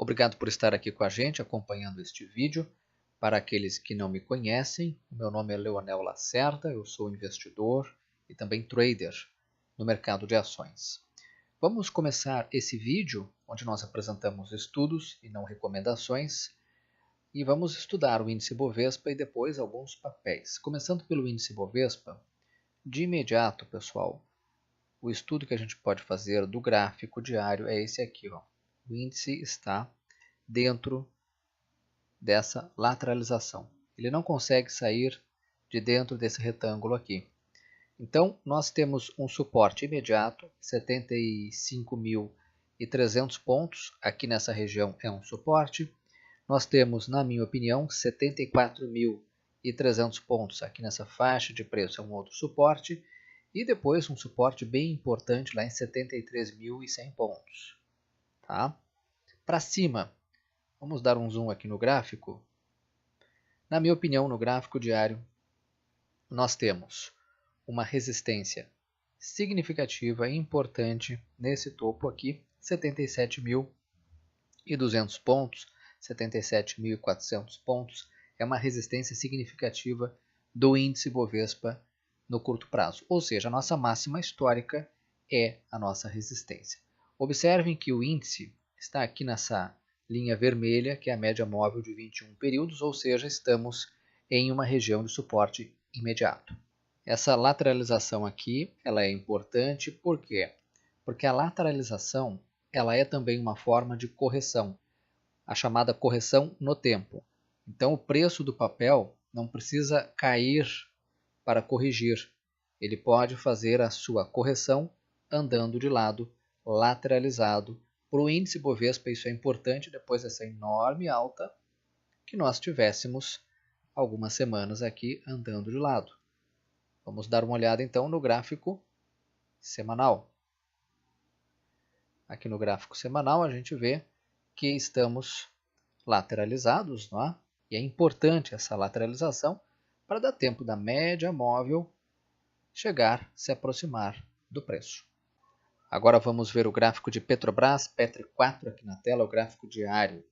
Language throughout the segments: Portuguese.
Obrigado por estar aqui com a gente acompanhando este vídeo. Para aqueles que não me conhecem, o meu nome é Leonel Lacerda, eu sou investidor e também trader no mercado de ações. Vamos começar esse vídeo onde nós apresentamos estudos e não recomendações e vamos estudar o índice Bovespa e depois alguns papéis. Começando pelo índice Bovespa, de imediato, pessoal, o estudo que a gente pode fazer do gráfico diário é esse aqui, ó. O índice está dentro dessa lateralização. Ele não consegue sair de dentro desse retângulo aqui. Então, nós temos um suporte imediato, 75.300 pontos. Aqui nessa região é um suporte. Nós temos, na minha opinião, 74.300 pontos. Aqui nessa faixa de preço é um outro suporte. E depois um suporte bem importante lá em 73.100 pontos. Tá? Para cima, vamos dar um zoom aqui no gráfico. Na minha opinião, no gráfico diário, nós temos uma resistência significativa e importante nesse topo aqui, 77.200 pontos, 77.400 pontos. É uma resistência significativa do índice Bovespa no curto prazo, ou seja, a nossa máxima histórica é a nossa resistência. Observem que o índice está aqui nessa linha vermelha, que é a média móvel de 21 períodos, ou seja, estamos em uma região de suporte imediato. Essa lateralização aqui, ela é importante, por quê? Porque a lateralização, ela é também uma forma de correção, a chamada correção no tempo. Então, o preço do papel não precisa cair para corrigir. Ele pode fazer a sua correção andando de lado, lateralizado. Para o índice Bovespa isso é importante depois dessa enorme alta que nós tivéssemos algumas semanas aqui andando de lado. Vamos dar uma olhada então no gráfico semanal. Aqui no gráfico semanal a gente vê que estamos lateralizados, não é? E é importante essa lateralização para dar tempo da média móvel chegar, se aproximar do preço. Agora vamos ver o gráfico de Petrobras, Petri 4 aqui na tela, o gráfico diário.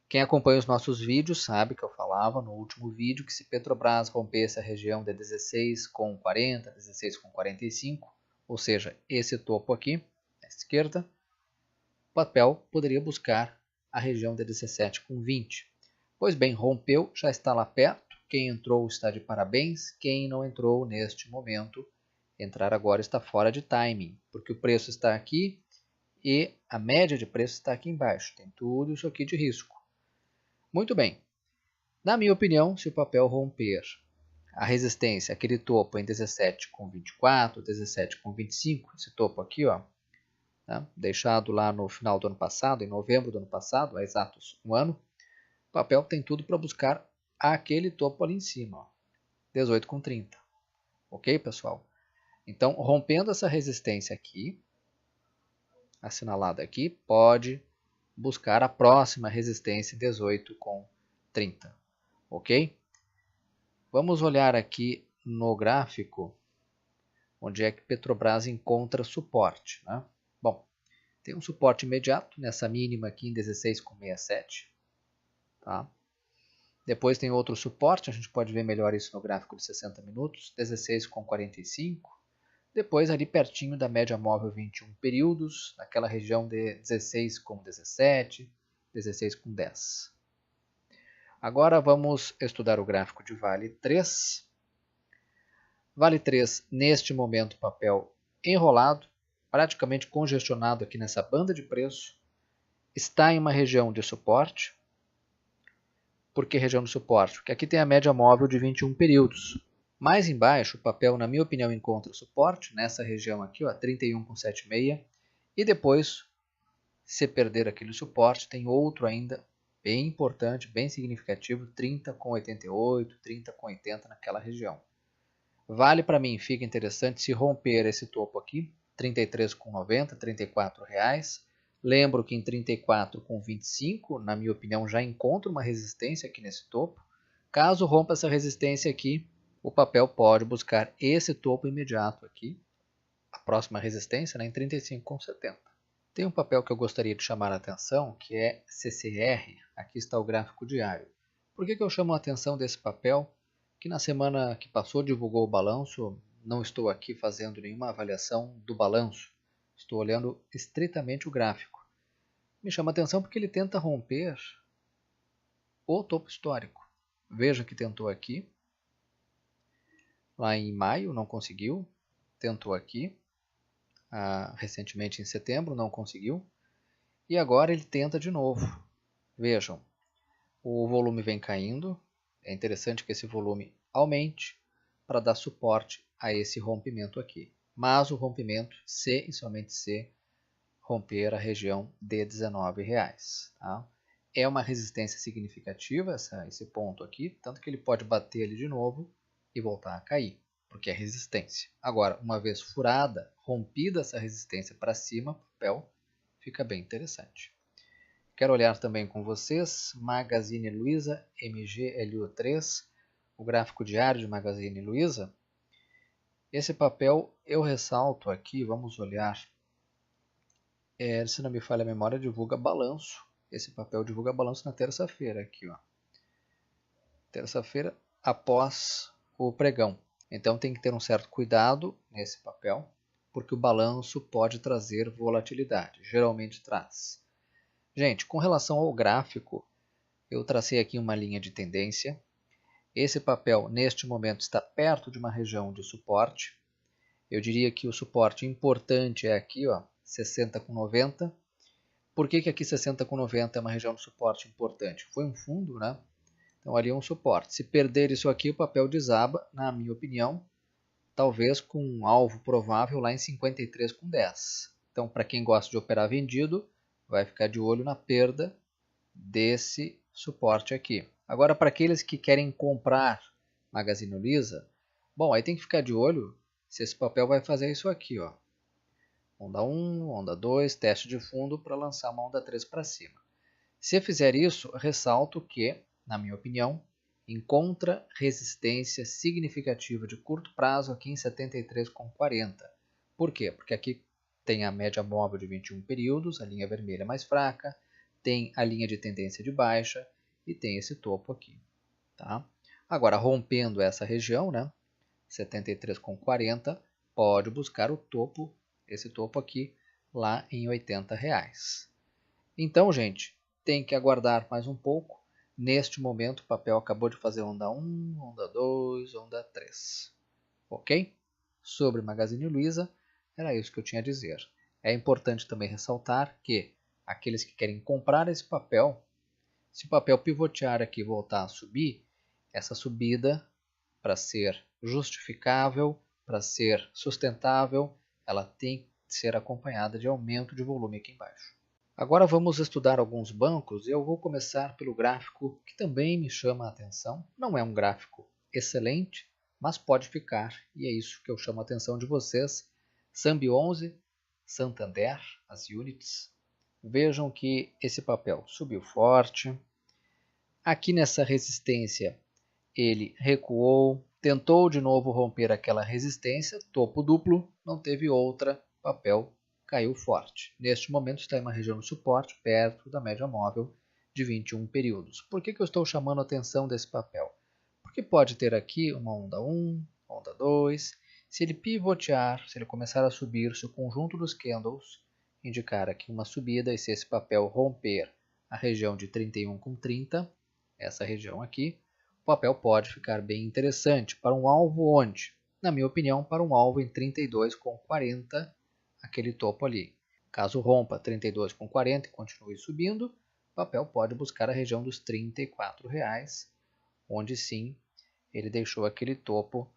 Quem acompanha os nossos vídeos sabe que eu falava no último vídeo que se Petrobras rompesse a região de 16,40, 16,45, ou seja, esse topo aqui, à esquerda, o papel poderia buscar a região de 17,20. Pois bem, rompeu, já está lá perto. Quem entrou está de parabéns. Quem não entrou neste momento, entrar agora está fora de timing, porque o preço está aqui e a média de preço está aqui embaixo. Tem tudo isso aqui de risco. Muito bem. Na minha opinião, se o papel romper a resistência, aquele topo em 17,24, 17,25, esse topo aqui, ó, né, deixado lá no final do ano passado, em novembro do ano passado, há exatos um ano, o papel tem tudo para buscar aquele topo ali em cima, 18,30. Ok, pessoal? Então, rompendo essa resistência aqui, assinalada aqui, pode buscar a próxima resistência 18,30. Ok? Vamos olhar aqui no gráfico onde é que Petrobras encontra suporte. Né? Bom, tem um suporte imediato nessa mínima aqui em 16,67. Tá? Depois tem outro suporte, a gente pode ver melhor isso no gráfico de 60 minutos, 16,45. Depois ali pertinho da média móvel 21 períodos, naquela região de 16,17, 16,10. Agora vamos estudar o gráfico de Vale 3. Vale 3, neste momento, papel enrolado, praticamente congestionado aqui nessa banda de preço, está em uma região de suporte. Por que região de suporte? Porque aqui tem a média móvel de 21 períodos. Mais embaixo, o papel, na minha opinião, encontra suporte nessa região aqui, ó, 31,76. E depois, se perder aquele suporte, tem outro ainda bem importante, bem significativo, 30,88, 30,80 naquela região. Vale para mim, fica interessante se romper esse topo aqui, 33,90, R$ 34. Lembro que em 34,25, na minha opinião, já encontro uma resistência aqui nesse topo. Caso rompa essa resistência aqui, o papel pode buscar esse topo imediato aqui, a próxima resistência, né, em 35,70. Tem um papel que eu gostaria de chamar a atenção, que é CCR. Aqui está o gráfico diário. Por que eu chamo a atenção desse papel? Que na semana que passou divulgou o balanço. Não estou aqui fazendo nenhuma avaliação do balanço. Estou olhando estritamente o gráfico. Me chama a atenção porque ele tenta romper o topo histórico. Veja que tentou aqui. Lá em maio não conseguiu. Tentou aqui. Recentemente em setembro não conseguiu. E agora ele tenta de novo. Vejam, o volume vem caindo. É interessante que esse volume aumente para dar suporte a esse rompimento aqui. Mas o rompimento, se e somente se romper a região de R$19. Tá? É uma resistência significativa esse ponto aqui, tanto que ele pode bater ali de novo e voltar a cair, porque é resistência. Agora, uma vez furada, rompida essa resistência para cima, o papel fica bem interessante. Quero olhar também com vocês Magazine Luiza MGLU3, o gráfico diário de Magazine Luiza. Esse papel eu ressalto aqui, vamos olhar, se não me falha a memória, divulga balanço. Esse papel divulga balanço na terça-feira aqui, ó. Terça-feira após o pregão. Então tem que ter um certo cuidado nesse papel, porque o balanço pode trazer volatilidade, geralmente traz. Gente, com relação ao gráfico, eu tracei aqui uma linha de tendência. Esse papel, neste momento, está perto de uma região de suporte. Eu diria que o suporte importante é aqui, ó, 60,90. Por que aqui 60,90 é uma região de suporte importante? Foi um fundo, né? Então ali é um suporte. Se perder isso aqui, o papel desaba, na minha opinião, talvez com um alvo provável lá em 53,10. Então, para quem gosta de operar vendido, vai ficar de olho na perda desse suporte aqui. Agora, para aqueles que querem comprar Magazine Luiza, bom, aí tem que ficar de olho se esse papel vai fazer isso aqui, ó. Onda 1, onda 2, teste de fundo para lançar uma onda 3 para cima. Se fizer isso, ressalto que, na minha opinião, encontra resistência significativa de curto prazo aqui em 73,40. Por quê? Porque aqui tem a média móvel de 21 períodos, a linha vermelha mais fraca, tem a linha de tendência de baixa e tem esse topo aqui. Tá? Agora, rompendo essa região, né, 73,40, pode buscar o topo, esse topo aqui, lá em R$80. Então, gente, tem que aguardar mais um pouco. Neste momento, o papel acabou de fazer onda 1, onda 2, onda 3. Ok? Sobre Magazine Luiza, era isso que eu tinha a dizer. É importante também ressaltar que aqueles que querem comprar esse papel, se o papel pivotear aqui e voltar a subir, essa subida, para ser justificável, para ser sustentável, ela tem que ser acompanhada de aumento de volume aqui embaixo. Agora vamos estudar alguns bancos e eu vou começar pelo gráfico que também me chama a atenção. Não é um gráfico excelente, mas pode ficar, e é isso que eu chamo a atenção de vocês. Sambi 11, Santander, as units. Vejam que esse papel subiu forte. Aqui nessa resistência ele recuou, tentou de novo romper aquela resistência, topo duplo, não teve outra, papel caiu forte. Neste momento está em uma região de suporte, perto da média móvel de 21 períodos. Por que eu estou chamando a atenção desse papel? Porque pode ter aqui uma onda 1, onda 2, se ele pivotear, se ele começar a subir, se o conjunto dos candles indicar aqui uma subida, e se esse papel romper a região de 31,30, essa região aqui, o papel pode ficar bem interessante para um alvo onde? Na minha opinião, para um alvo em 32,40, aquele topo ali. Caso rompa 32,40 e continue subindo, o papel pode buscar a região dos R$34, onde sim ele deixou aquele topo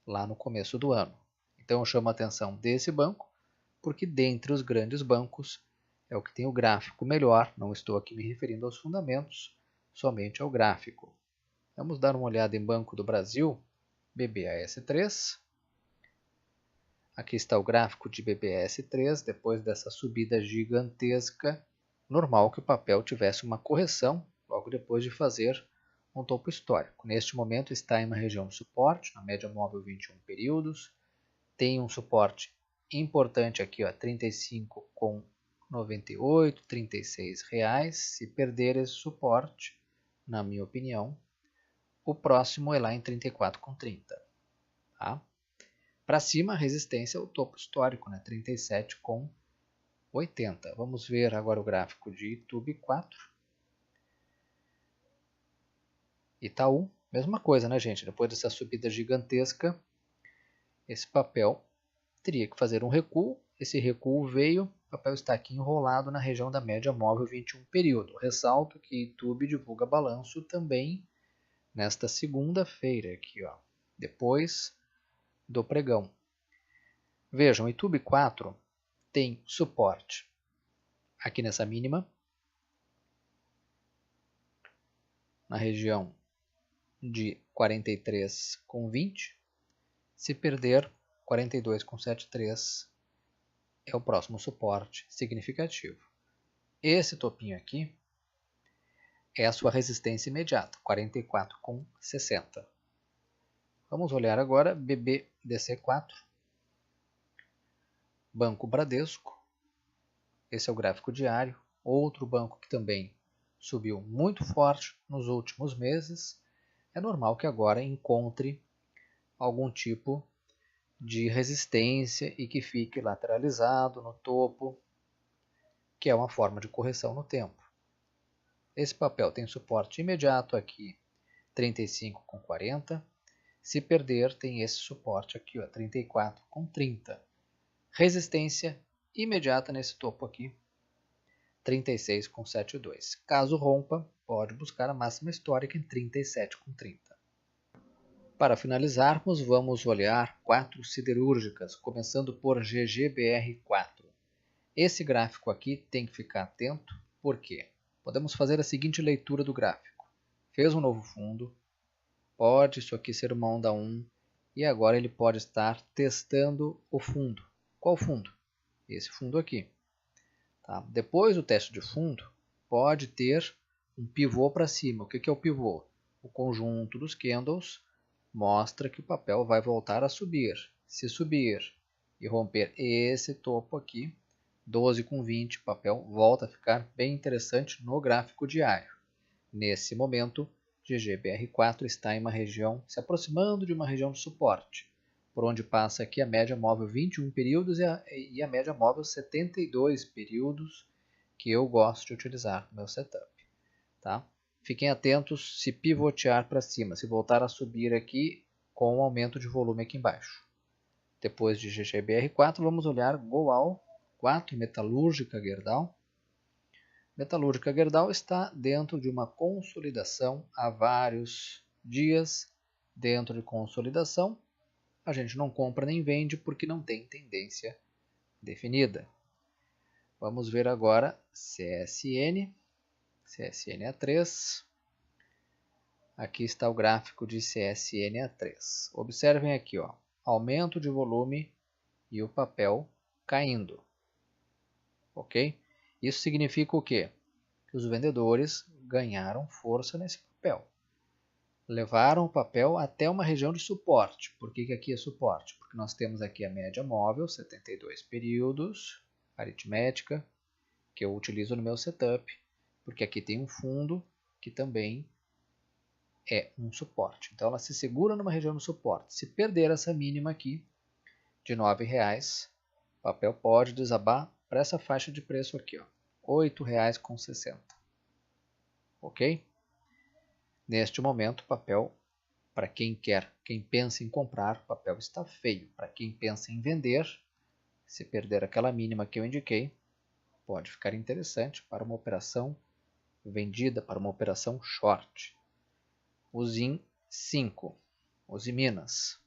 lá no começo do ano. Então eu chamo a atenção desse banco, porque dentre os grandes bancos é o que tem o gráfico melhor, não estou aqui me referindo aos fundamentos, somente ao gráfico. Vamos dar uma olhada em Banco do Brasil, BBAS3. Aqui está o gráfico de BBAS3, depois dessa subida gigantesca, normal que o papel tivesse uma correção logo depois de fazer um topo histórico. Neste momento está em uma região de suporte, na média móvel 21 períodos, tem um suporte importante aqui, 35,90, 98, R$ 36. Se perder esse suporte, na minha opinião, o próximo é lá em 34,30. Tá? Para cima, a resistência é o topo histórico, né? 37,80. Vamos ver agora o gráfico de YouTube 4. Itaú, mesma coisa, né, gente? Depois dessa subida gigantesca, esse papel teria que fazer um recuo. Esse recuo veio, o papel está aqui enrolado na região da média móvel 21 período. Ressalto que YouTube divulga balanço também nesta segunda-feira, aqui, ó, depois do pregão. Vejam, o YouTube 4 tem suporte aqui nessa mínima, na região de 43,20. Se perder, 42,73 é o próximo suporte significativo. Esse topinho aqui é a sua resistência imediata, 44,60. Vamos olhar agora BBDC4, Banco Bradesco. Esse é o gráfico diário, outro banco que também subiu muito forte nos últimos meses. É normal que agora encontre algum tipo de resistência e que fique lateralizado no topo, que é uma forma de correção no tempo. Esse papel tem suporte imediato aqui, 35,40. Se perder, tem esse suporte aqui, 34,30. Resistência imediata nesse topo aqui, 36,72. Caso rompa, pode buscar a máxima histórica em 37,30. Para finalizarmos, vamos olhar 4 siderúrgicas, começando por GGBR4. Esse gráfico aqui tem que ficar atento, porque podemos fazer a seguinte leitura do gráfico. Fez um novo fundo, pode isso aqui ser uma onda 1, e agora ele pode estar testando o fundo. Qual fundo? Esse fundo aqui. Tá? Depois do teste de fundo, pode ter um pivô para cima. O que é o pivô? O conjunto dos candles mostra que o papel vai voltar a subir. Se subir e romper esse topo aqui, 12,20, o papel volta a ficar bem interessante no gráfico diário. Nesse momento, GGBR4 está em uma região, se aproximando de uma região de suporte, por onde passa aqui a média móvel 21 períodos e a média móvel 72 períodos, que eu gosto de utilizar no meu setup. Tá? Fiquem atentos se pivotear para cima, se voltar a subir aqui com um aumento de volume aqui embaixo. Depois de GGBR4, vamos olhar Goal 4, Metalúrgica Gerdau. Metalúrgica Gerdau está dentro de uma consolidação há vários dias. Dentro de consolidação, a gente não compra nem vende porque não tem tendência definida. Vamos ver agora CSN. CSNA3. Aqui está o gráfico de CSNA3. Observem aqui, ó, aumento de volume e o papel caindo. Ok? Isso significa o quê? Que os vendedores ganharam força nesse papel. Levaram o papel até uma região de suporte. Por que aqui é suporte? Porque nós temos aqui a média móvel, 72 períodos, aritmética, que eu utilizo no meu setup. Porque aqui tem um fundo que também é um suporte. Então ela se segura numa região de suporte. Se perder essa mínima aqui de R$ 9,00, o papel pode desabar para essa faixa de preço aqui, ó, R$ 8,60. Ok? Neste momento o papel, para quem pensa em comprar, o papel está feio. Para quem pensa em vender, se perder aquela mínima que eu indiquei, pode ficar interessante para uma operação vendida, para uma operação short. Usim 5, Usiminas.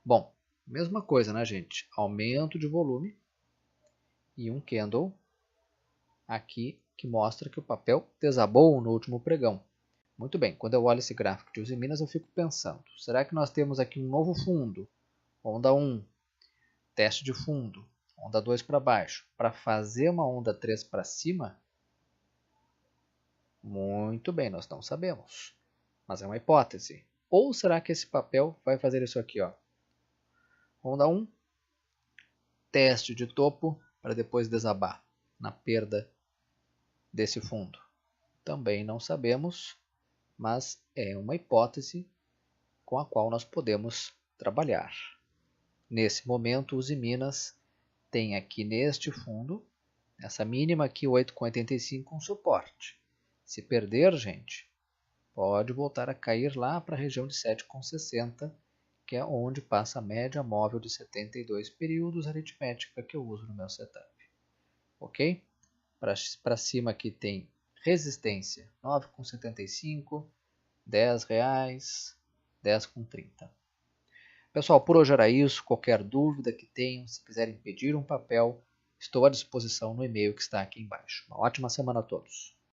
Bom, mesma coisa, né, gente? Aumento de volume e um candle aqui que mostra que o papel desabou no último pregão. Muito bem, quando eu olho esse gráfico de Usiminas, eu fico pensando, será que nós temos aqui um novo fundo? Onda 1, teste de fundo, onda 2 para baixo, para fazer uma onda 3 para cima? Muito bem, nós não sabemos, mas é uma hipótese. Ou será que esse papel vai fazer isso aqui, ó? Onda 1, teste de topo para depois desabar. na perda desse fundo? Também não sabemos, mas é uma hipótese com a qual nós podemos trabalhar. Nesse momento, Usiminas tem aqui neste fundo, essa mínima aqui, 8,85, um suporte. Se perder, gente, pode voltar a cair lá para a região de 7,60, que é onde passa a média móvel de 72 períodos aritmética que eu uso no meu setup. Ok? Para cima aqui tem resistência, 9,75, R$10, 10,30. Pessoal, por hoje era isso. Qualquer dúvida que tenham, se quiserem pedir um papel, estou à disposição no e-mail que está aqui embaixo. Uma ótima semana a todos.